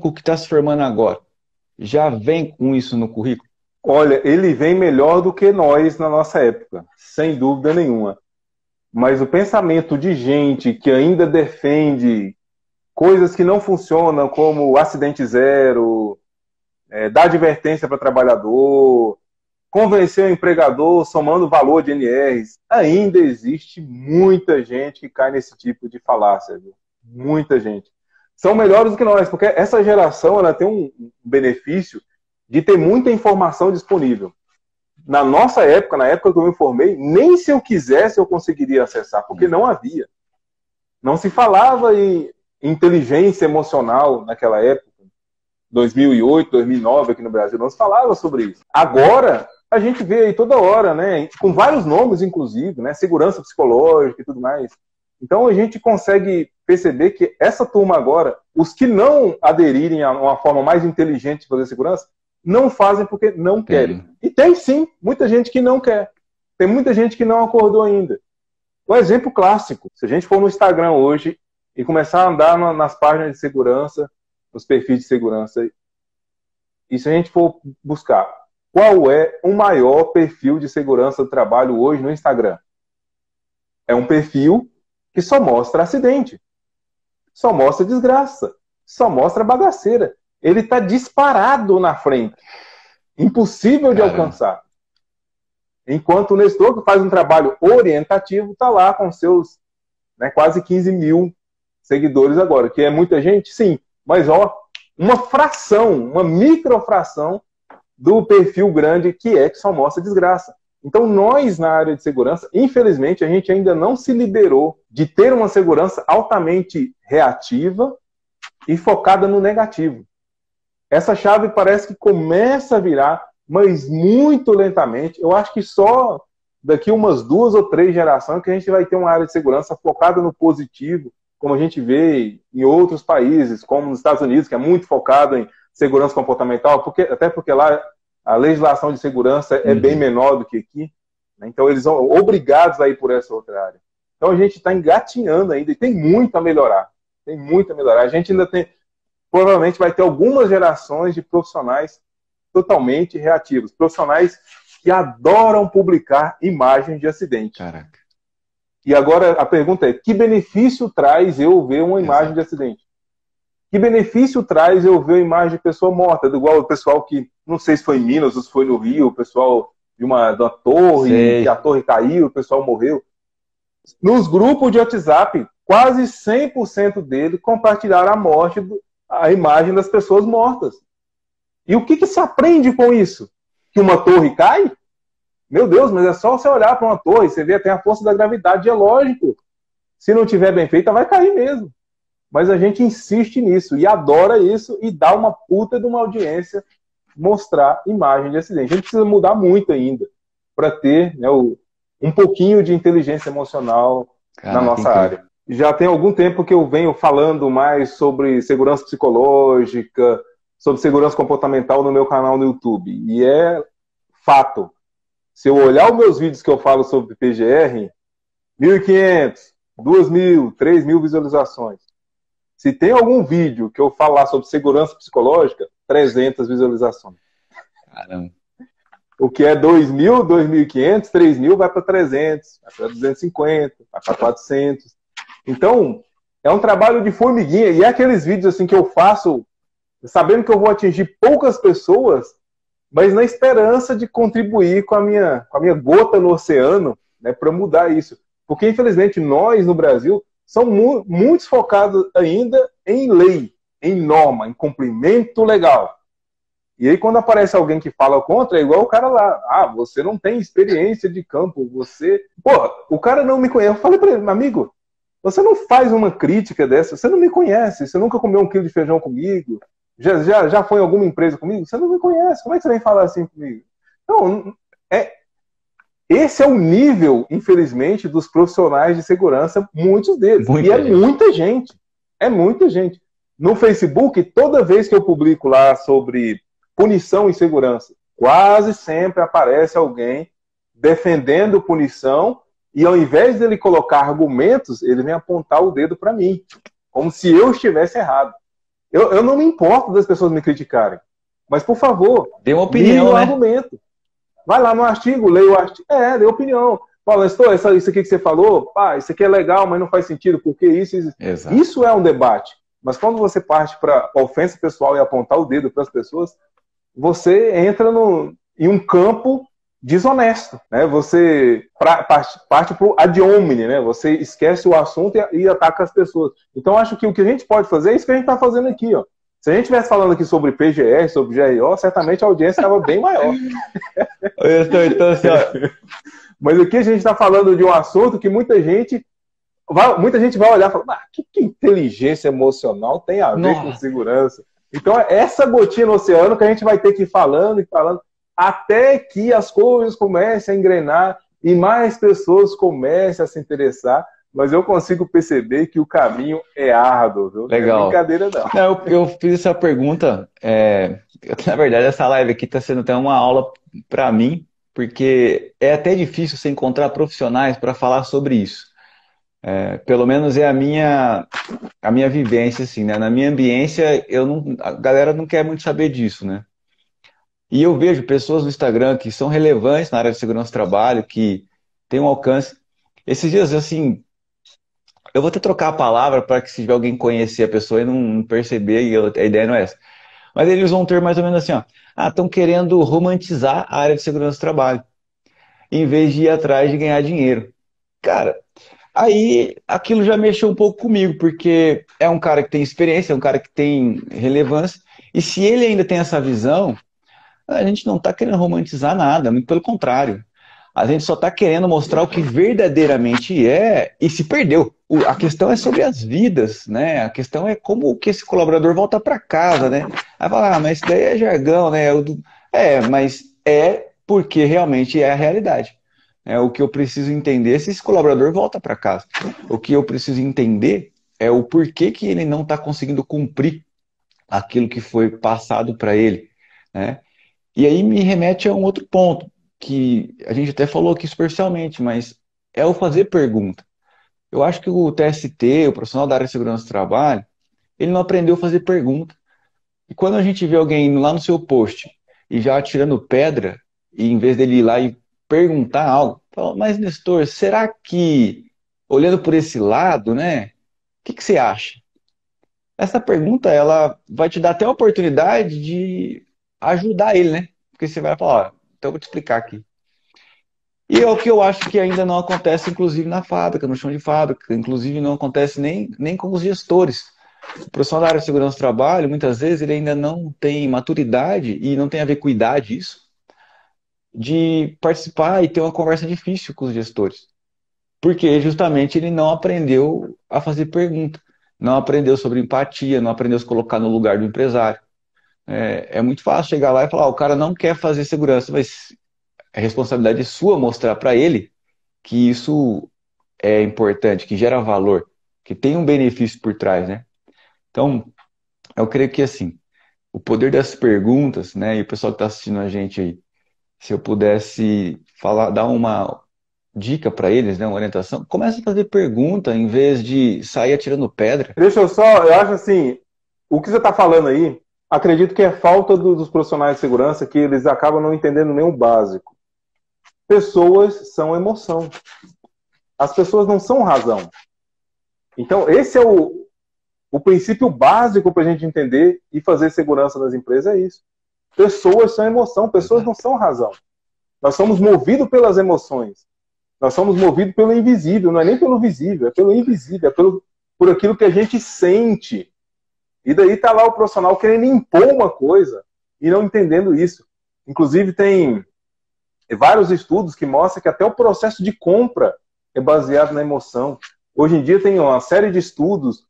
que está se formando agora, já vem com isso no currículo? Olha, ele vem melhor do que nós na nossa época, sem dúvida nenhuma. Mas o pensamento de gente que ainda defende coisas que não funcionam, como acidente zero, dar advertência para trabalhador, convencer o empregador somando valor de NRs, ainda existe muita gente que cai nesse tipo de falácia, viu? Muita gente. São melhores do que nós, porque essa geração ela tem um benefício de ter muita informação disponível. Na nossa época, na época que eu me formei, nem se eu quisesse eu conseguiria acessar, porque não havia. Não se falava em inteligência emocional naquela época, 2008, 2009 aqui no Brasil, não se falava sobre isso. Agora, a gente vê aí toda hora, né, com vários nomes, inclusive, né, segurança psicológica e tudo mais. Então, a gente consegue perceber que essa turma agora, os que não aderirem a uma forma mais inteligente de fazer segurança, não fazem porque não querem. E tem, sim, muita gente que não quer. Tem muita gente que não acordou ainda. Um exemplo clássico, se a gente for no Instagram hoje e começar a andar nas páginas de segurança, nos perfis de segurança, e se a gente for buscar qual é o maior perfil de segurança do trabalho hoje no Instagram, é um perfil que só mostra acidente, só mostra desgraça, só mostra bagaceira. Ele está disparado na frente, impossível de alcançar. Enquanto o Nestor, que faz um trabalho orientativo, está lá com seus quase 15 mil seguidores agora, que é muita gente, sim, mas ó, uma fração, uma microfração do perfil grande que só mostra desgraça. Então nós, na área de segurança, infelizmente, a gente ainda não se liberou de ter uma segurança altamente reativa e focada no negativo. Essa chave parece que começa a virar, mas muito lentamente. Eu acho que só daqui umas 2 ou 3 gerações que a gente vai ter uma área de segurança focada no positivo, como a gente vê em outros países, como nos Estados Unidos, que é muito focado em segurança comportamental, até porque lá a legislação de segurança é bem menor do que aqui, né? Então eles são obrigados a ir por essa outra área. Então a gente está engatinhando ainda e tem muito a melhorar. Tem muito a melhorar. A gente ainda tem, provavelmente vai ter algumas gerações de profissionais totalmente reativos, profissionais que adoram publicar imagens de acidente. Caraca. E agora a pergunta é, que benefício traz eu ver uma imagem de acidente? Que benefício traz eu ver uma imagem de pessoa morta? Igual o pessoal que, não sei se foi em Minas ou se foi no Rio, o pessoal de uma torre, que a torre caiu, o pessoal morreu. Nos grupos de WhatsApp, quase 100% deles compartilharam a imagem das pessoas mortas. E o que se aprende com isso? Que uma torre cai? Meu Deus, mas é só você olhar para uma torre, você vê, tem a força da gravidade, é lógico. Se não tiver bem feita, vai cair mesmo. Mas a gente insiste nisso e adora isso e dá uma puta de uma audiência mostrar imagem de acidente. A gente precisa mudar muito ainda para ter um pouquinho de inteligência emocional na nossa área. Já tem algum tempo que eu venho falando mais sobre segurança psicológica, sobre segurança comportamental no meu canal no YouTube. E é fato. Se eu olhar os meus vídeos que eu falo sobre PGR, 1.500, 2.000, 3.000 visualizações. Se tem algum vídeo que eu falar sobre segurança psicológica, 300 visualizações. Caramba. O que é 2.000, 2.500, 3.000 vai para 300, vai para 250, vai para 400. Então, é um trabalho de formiguinha. E é aqueles vídeos assim que eu faço sabendo que eu vou atingir poucas pessoas, mas na esperança de contribuir com a minha gota no oceano, né, para mudar isso. Porque, infelizmente, nós, no Brasil, somos muito focados ainda em lei, em norma, em cumprimento legal. E aí, quando aparece alguém que fala contra, é igual o cara lá. Ah, você não tem experiência de campo, você... Porra, o cara não me conhece. Eu falei para ele, amigo, você não faz uma crítica dessa, você não me conhece, você nunca comeu 1 quilo de feijão comigo, já foi em alguma empresa comigo? Você não me conhece, como é que você vem falar assim comigo? Não, esse é o nível, infelizmente, dos profissionais de segurança, muitos deles. Muita gente. É muita gente. No Facebook, toda vez que eu publico lá sobre punição e segurança, quase sempre aparece alguém defendendo punição e ao invés dele colocar argumentos, ele vem apontar o dedo para mim, como se eu estivesse errado. Eu não me importo das pessoas me criticarem. Mas, por favor, dê uma opinião, né? Argumento. Vai lá no artigo, leia o artigo. Dê opinião. Fala, Nestor, isso aqui que você falou, pá, isso aqui é legal, mas não faz sentido, porque isso. Exato. Isso é um debate. Mas quando você parte para ofensa pessoal e apontar o dedo para as pessoas, você entra em um campo desonesto, né? Você parte para o ad hominem, né? Você esquece o assunto e ataca as pessoas. Então, acho que o que a gente pode fazer é isso que a gente está fazendo aqui, ó. Se a gente estivesse falando aqui sobre PGR, sobre GRO, certamente a audiência estava bem maior. Então, assim, ó... Mas aqui a gente está falando de um assunto que muita gente vai olhar e falar, que inteligência emocional tem a ver com segurança? Então, é essa gotinha no oceano que a gente vai ter que ir falando e falando, até que as coisas comecem a engrenar e mais pessoas comecem a se interessar. Mas eu consigo perceber que o caminho é árduo, viu? Legal. Não é brincadeira, não. Eu fiz essa pergunta, na verdade, essa live aqui está sendo até uma aula para mim, porque é até difícil você encontrar profissionais para falar sobre isso. Pelo menos é a minha vivência, assim, né? Na minha ambiência, a galera não quer muito saber disso, né? E eu vejo pessoas no Instagram que são relevantes na área de segurança do trabalho, que têm um alcance. Esses dias, assim, eu vou até trocar a palavra para que se tiver alguém conhecer a pessoa e não perceber, e a ideia não é essa. Mas eles vão ter mais ou menos assim, ó. Estão querendo romantizar a área de segurança do trabalho, em vez de ir atrás de ganhar dinheiro. Cara, aí aquilo já mexeu um pouco comigo, porque é um cara que tem experiência, é um cara que tem relevância, e se ele ainda tem essa visão, a gente não está querendo romantizar nada, muito pelo contrário. A gente só está querendo mostrar o que verdadeiramente é e se perdeu. A questão é sobre as vidas, né? A questão é como que esse colaborador volta para casa, né? Aí fala, mas isso daí é jargão, né? Mas é porque realmente é a realidade. O que eu preciso entender é se esse colaborador volta para casa. O que eu preciso entender é o porquê que ele não está conseguindo cumprir aquilo que foi passado para ele, né? E aí me remete a um outro ponto, que a gente até falou aqui superficialmente, mas é o fazer pergunta. Eu acho que o TST, o profissional da área de segurança do trabalho, ele não aprendeu a fazer pergunta. E quando a gente vê alguém indo lá no seu post e já atirando pedra, e em vez dele ir lá e perguntar algo, fala, mas Nestor, será que, olhando por esse lado, né, o que você acha? Essa pergunta, ela vai te dar até a oportunidade de ajudar ele, né? Porque você vai falar, ó, então eu vou te explicar aqui. E é o que eu acho que ainda não acontece, inclusive, na fábrica, no chão de fábrica, inclusive não acontece nem com os gestores. O profissional da área de segurança do trabalho, muitas vezes, ele ainda não tem maturidade, e não tem a ver com idade isso, de participar e ter uma conversa difícil com os gestores. Porque justamente ele não aprendeu a fazer pergunta, não aprendeu sobre empatia, não aprendeu a se colocar no lugar do empresário. É muito fácil chegar lá e falar, o cara não quer fazer segurança, mas a responsabilidade é sua mostrar para ele que isso é importante, que gera valor, que tem um benefício por trás, né? Então, eu creio que assim, o poder das perguntas, né, e o pessoal que está assistindo a gente aí, se eu pudesse falar, dar uma dica para eles, né, uma orientação, começa a fazer pergunta em vez de sair atirando pedra. Eu acho assim, o que você está falando aí, acredito que é falta dos profissionais de segurança, que eles acabam não entendendo nem o básico. Pessoas são emoção. As pessoas não são razão. Então, esse é o princípio básico para a gente entender e fazer segurança nas empresas, é isso. Pessoas são emoção, pessoas não são razão. Nós somos movidos pelas emoções. Nós somos movidos pelo invisível, não é nem pelo visível, é pelo invisível, por aquilo que a gente sente. E daí está lá o profissional querendo impor uma coisa e não entendendo isso. Inclusive, tem vários estudos que mostram que até o processo de compra é baseado na emoção. Hoje em dia tem uma série de estudos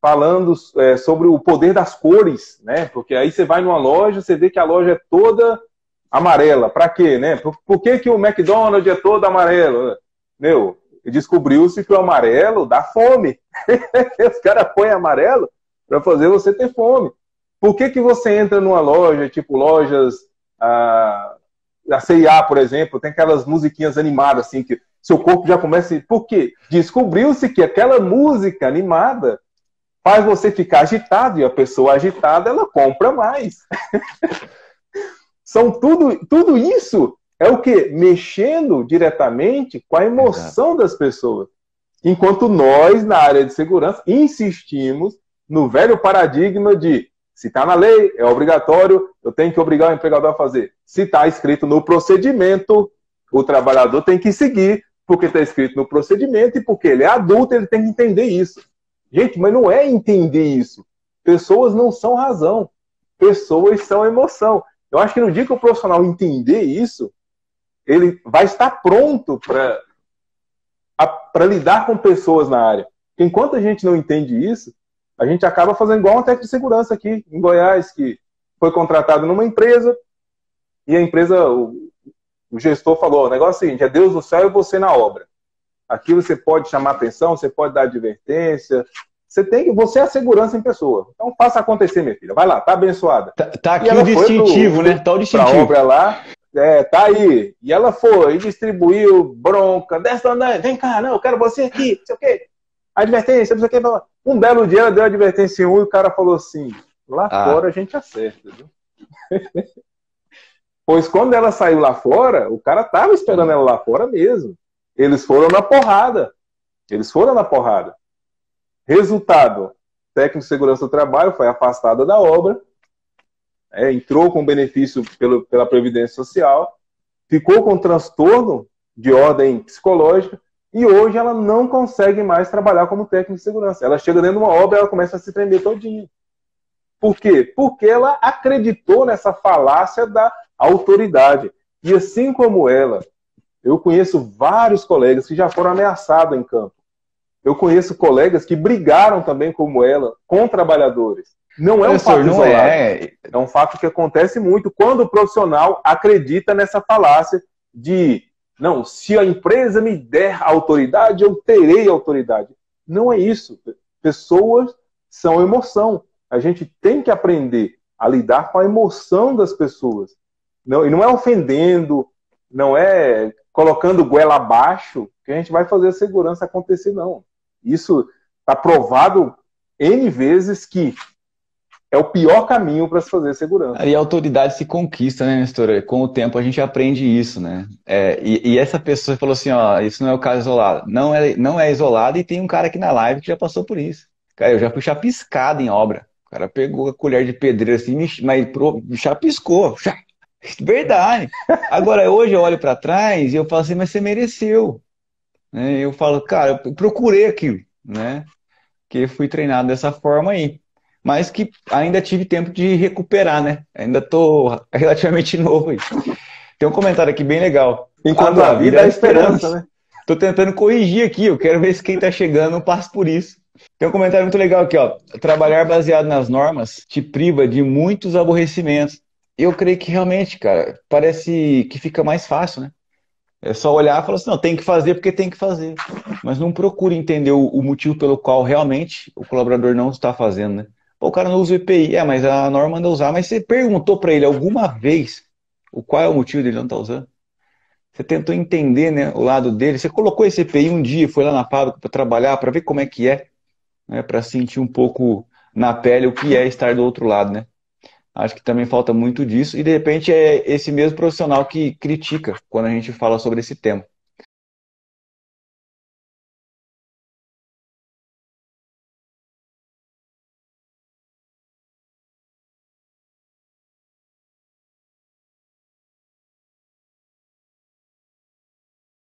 falando sobre o poder das cores, né? Porque aí você vai numa loja, você vê que a loja é toda amarela. Para quê, né? Por que o McDonald's é todo amarelo? Descobriu-se que o amarelo dá fome. Os caras põem amarelo para fazer você ter fome. Por que você entra numa loja, tipo lojas... a CIA, por exemplo, tem aquelas musiquinhas animadas, assim, que seu corpo já começa... Por quê? Descobriu-se que aquela música animada faz você ficar agitado, e a pessoa agitada, ela compra mais. Tudo isso é o quê? Mexendo diretamente com a emoção das pessoas. Enquanto nós, na área de segurança, insistimos no velho paradigma de se está na lei, é obrigatório, eu tenho que obrigar o empregador a fazer. Se está escrito no procedimento, o trabalhador tem que seguir, porque está escrito no procedimento e porque ele é adulto, ele tem que entender isso. Gente, mas não é entender isso. Pessoas não são razão. Pessoas são emoção. Eu acho que no dia que o profissional entender isso, ele vai estar pronto para lidar com pessoas na área. Porque enquanto a gente não entende isso, a gente acaba fazendo igual uma técnica de segurança aqui em Goiás, que foi contratado numa empresa e a empresa, o gestor falou, o negócio é o seguinte, é Deus no céu e você na obra. Aqui você pode chamar atenção, você pode dar advertência, você é a segurança em pessoa. Então faça acontecer, minha filha. Vai lá, tá abençoada. Tá aqui o distintivo, né? Tá o distintivo. Pra obra lá, tá aí. E ela foi e distribuiu bronca, desce andando, vem cá, não, eu quero você aqui, não sei o quê. Advertência, não sei o quê. Um belo dia ela deu advertência em um e o cara falou assim, lá fora a gente acerta, viu? Pois quando ela saiu lá fora, o cara tava esperando ela lá fora mesmo. Eles foram na porrada. Resultado, técnico de segurança do trabalho foi afastada da obra, entrou com benefício pela Previdência Social, ficou com transtorno de ordem psicológica e hoje ela não consegue mais trabalhar como técnico de segurança. Ela chega dentro de uma obra e ela começa a se tremer todinha. Por quê? Porque ela acreditou nessa falácia da autoridade. E assim como ela, eu conheço vários colegas que já foram ameaçados em campo. Eu conheço colegas que brigaram também como ela, com trabalhadores. Não é um fato isolado. É um fato que acontece muito quando o profissional acredita nessa falácia de não, se a empresa me der autoridade, eu terei autoridade. Não é isso. Pessoas são emoção. A gente tem que aprender a lidar com a emoção das pessoas. Não, e não é ofendendo, não é colocando goela abaixo que a gente vai fazer a segurança acontecer, não. Isso está provado N vezes que é o pior caminho para se fazer segurança. E a autoridade se conquista, né, Nestor? Com o tempo a gente aprende isso, né? E essa pessoa falou assim, ó, isso não é o caso isolado. Não é isolado e tem um cara aqui na live que já passou por isso. Cara, eu já fui chapiscado em obra. O cara pegou a colher de pedreiro assim, mas chapiscou. Verdade. Agora, hoje eu olho para trás e eu falo assim, mas você mereceu. Né? Eu falo, cara, eu procurei aquilo, né? Que fui treinado dessa forma aí. Mas que ainda tive tempo de recuperar, né? Ainda tô relativamente novo aí. Tem um comentário aqui bem legal. Enquanto a vida é a esperança, né? Tô tentando corrigir aqui, eu quero ver se quem tá chegando passa por isso. Tem um comentário muito legal aqui, ó. Trabalhar baseado nas normas te priva de muitos aborrecimentos. Eu creio que realmente, cara, parece que fica mais fácil, né? É só olhar e falar assim, não, tem que fazer porque tem que fazer. Mas não procure entender o motivo pelo qual realmente o colaborador não está fazendo, né? Pô, o cara não usa o EPI, mas a norma manda usar. Mas você perguntou para ele alguma vez qual é o motivo dele não estar usando? Você tentou entender, né, o lado dele? Você colocou esse EPI um dia, foi lá na fábrica para trabalhar, para ver como é que é, né, para sentir um pouco na pele o que é estar do outro lado, né? Acho que também falta muito disso. E, de repente, é esse mesmo profissional que critica quando a gente fala sobre esse tema.